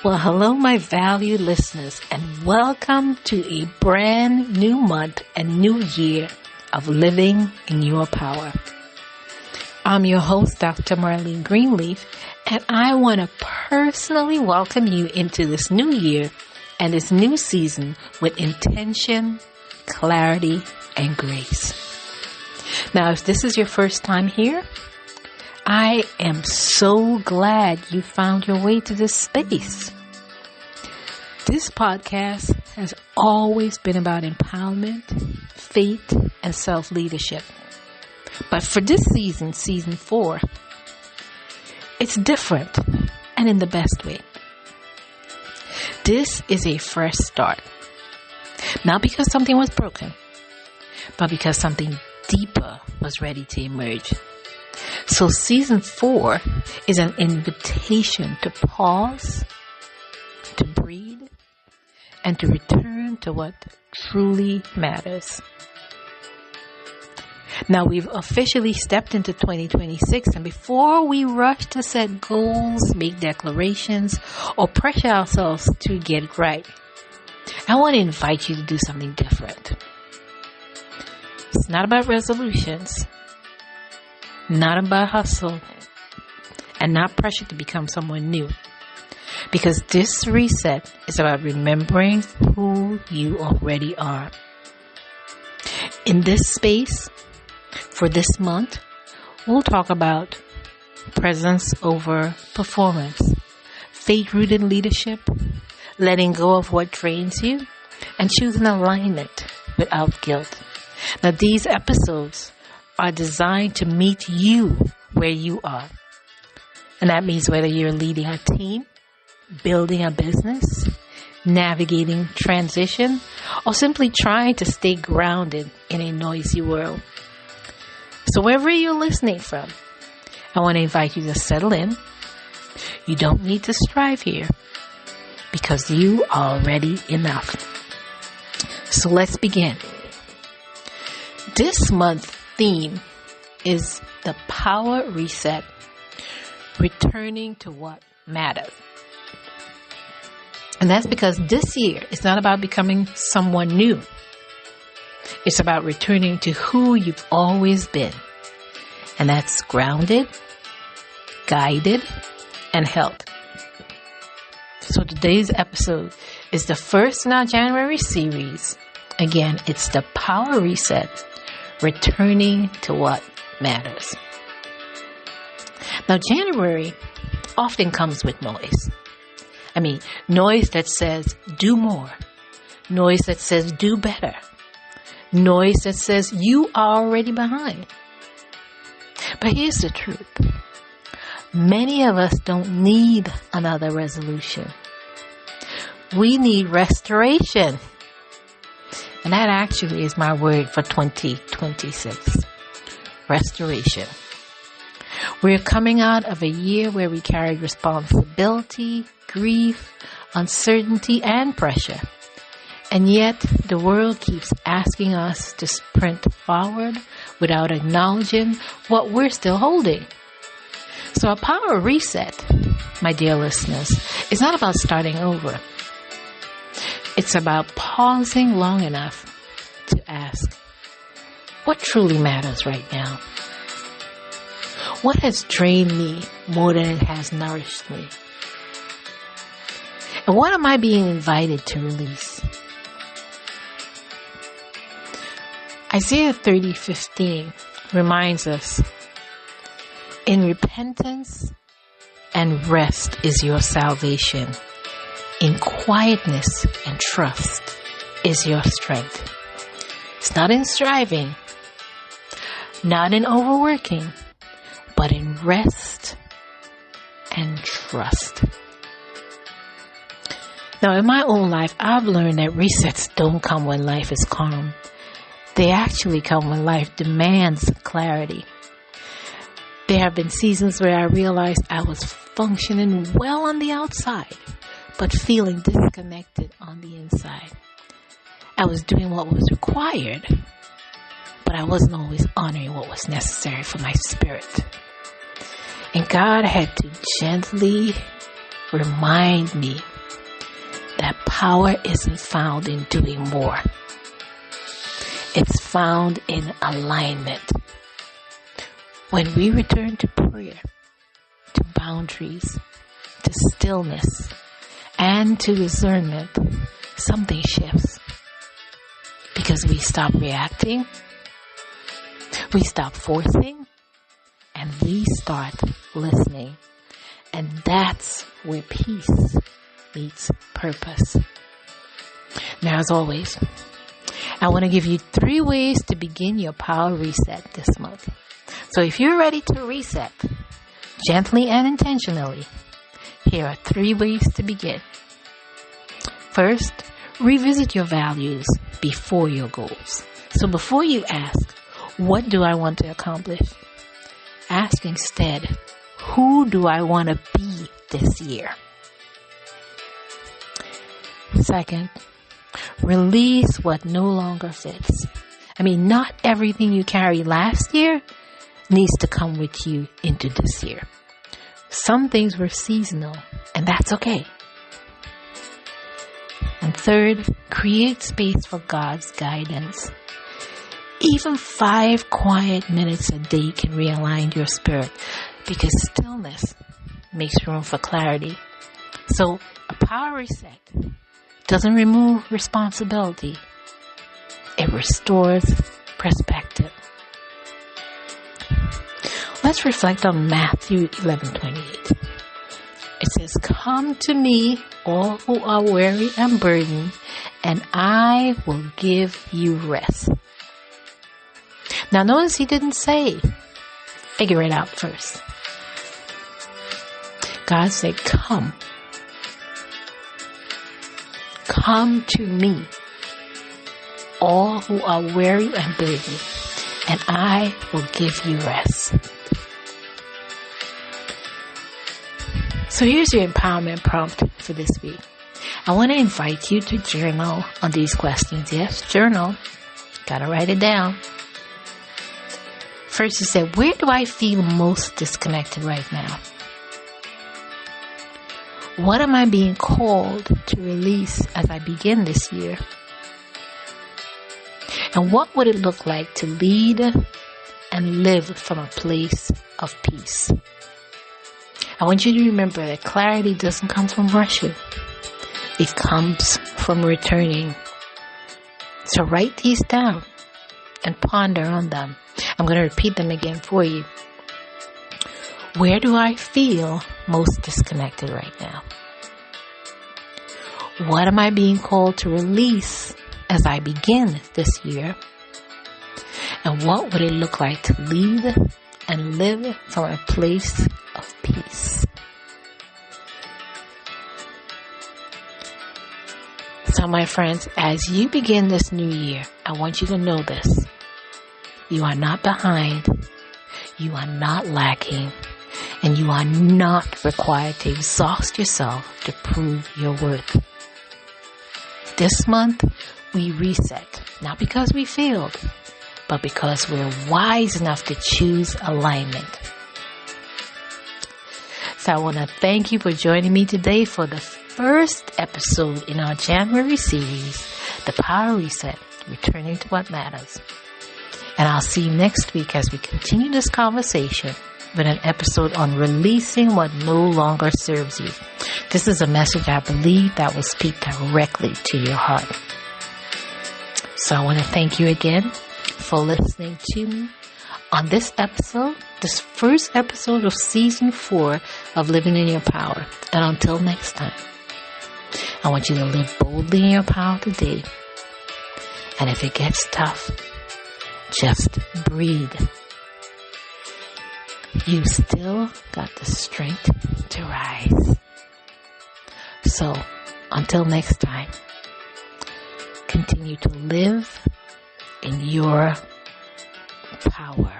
Well, hello, my valued listeners, and welcome to a brand new month and new year of living in your power. I'm your host, Dr. Marlene Greenleaf, and I want to personally welcome you into this new year and this new season with intention, clarity, and grace. Now, if this is your first time here, I am so glad you found your way to this space. This podcast has always been about empowerment, faith, and self-leadership. But for this season, season 4, it's different and in the best way. This is a fresh start. Not because something was broken, but because something deeper was ready to emerge. So season 4 is an invitation to pause, to breathe, and to return to what truly matters. Now we've officially stepped into 2026, and before we rush to set goals, make declarations, or pressure ourselves to get it right, I want to invite you to do something different. It's not about resolutions, not about hustle, and not pressure to become someone new. Because this reset is about remembering who you already are. In this space, for this month, we'll talk about presence over performance, faith-rooted leadership, letting go of what drains you, and choosing alignment without guilt. Now, these episodes are designed to meet you where you are. And that means whether you're leading a team, building a business, navigating transition, or simply trying to stay grounded in a noisy world. So wherever you're listening from, I want to invite you to settle in. You don't need to strive here because you are already enough. So let's begin. This month's theme is the power reset, returning to what matters. And that's because this year is not about becoming someone new. It's about returning to who you've always been. And that's grounded, guided, and held. So today's episode is the first in our January series. Again, it's the power reset, returning to what matters. Now, January often comes with noise. Noise that says do more. Noise that says do better. Noise that says you are already behind. But here's the truth. Many of us don't need another resolution. We need restoration. And that actually is my word for 2026. Restoration. We're coming out of a year where we carried responsibility, grief, uncertainty, and pressure. And yet, the world keeps asking us to sprint forward without acknowledging what we're still holding. So a power reset, my dear listeners, is not about starting over. It's about pausing long enough to ask, what truly matters right now? What has drained me more than it has nourished me? And what am I being invited to release? Isaiah 30:15 reminds us, in repentance and rest is your salvation. In quietness and trust is your strength. It's not in striving, not in overworking, but in rest and trust. Now, in my own life, I've learned that resets don't come when life is calm. They actually come when life demands clarity. There have been seasons where I realized I was functioning well on the outside, but feeling disconnected on the inside. I was doing what was required, but I wasn't always honoring what was necessary for my spirit. And God had to gently remind me that power isn't found in doing more. It's found in alignment. When we return to prayer, to boundaries, to stillness, and to discernment, something shifts. Because we stop reacting, we stop forcing, and we start listening. And that's where peace meets purpose. Now, as always, I want to give you 3 ways to begin your power reset this month. So if you're ready to reset, gently and intentionally, here are 3 ways to begin. First, revisit your values before your goals. So before you ask, what do I want to accomplish? Ask instead, who do I want to be this year? Second, release what no longer fits. Not everything you carried last year needs to come with you into this year. Some things were seasonal, and that's okay. And third, create space for God's guidance. Even 5 quiet minutes a day can realign your spirit, because stillness makes room for clarity. So a power reset doesn't remove responsibility. It restores perspective. Let's reflect on Matthew 11:28. It says, "Come to me, all who are weary and burdened, and I will give you rest." Now notice he didn't say, figure it out first. God said, come. Come to me, all who are weary and burdened, and I will give you rest. So here's your empowerment prompt for this week. I want to invite you to journal on these questions. Yes, journal. Gotta write it down. First, you said, where do I feel most disconnected right now? What am I being called to release as I begin this year? And what would it look like to lead and live from a place of peace? I want you to remember that clarity doesn't come from rushing. It comes from returning. So write these down and ponder on them. I'm going to repeat them again for you. Where do I feel most disconnected right now? What am I being called to release as I begin this year? And what would it look like to lead and live from a place of peace? So, my friends, as you begin this new year, I want you to know this. You are not behind. You are not lacking. And you are not required to exhaust yourself to prove your worth. This month, we reset. Not because we failed, but because we're wise enough to choose alignment. So I want to thank you for joining me today for the first episode in our January series, The Power Reset, Returning to What Matters. And I'll see you next week as we continue this conversation with an episode on releasing what no longer serves you. This is a message I believe that will speak directly to your heart. So I want to thank you again for listening to me on this episode, this first episode of season 4 of Living in Your Power. And until next time, I want you to live boldly in your power today. And if it gets tough, just breathe. You still got the strength to rise. So, until next time, continue to live in your power.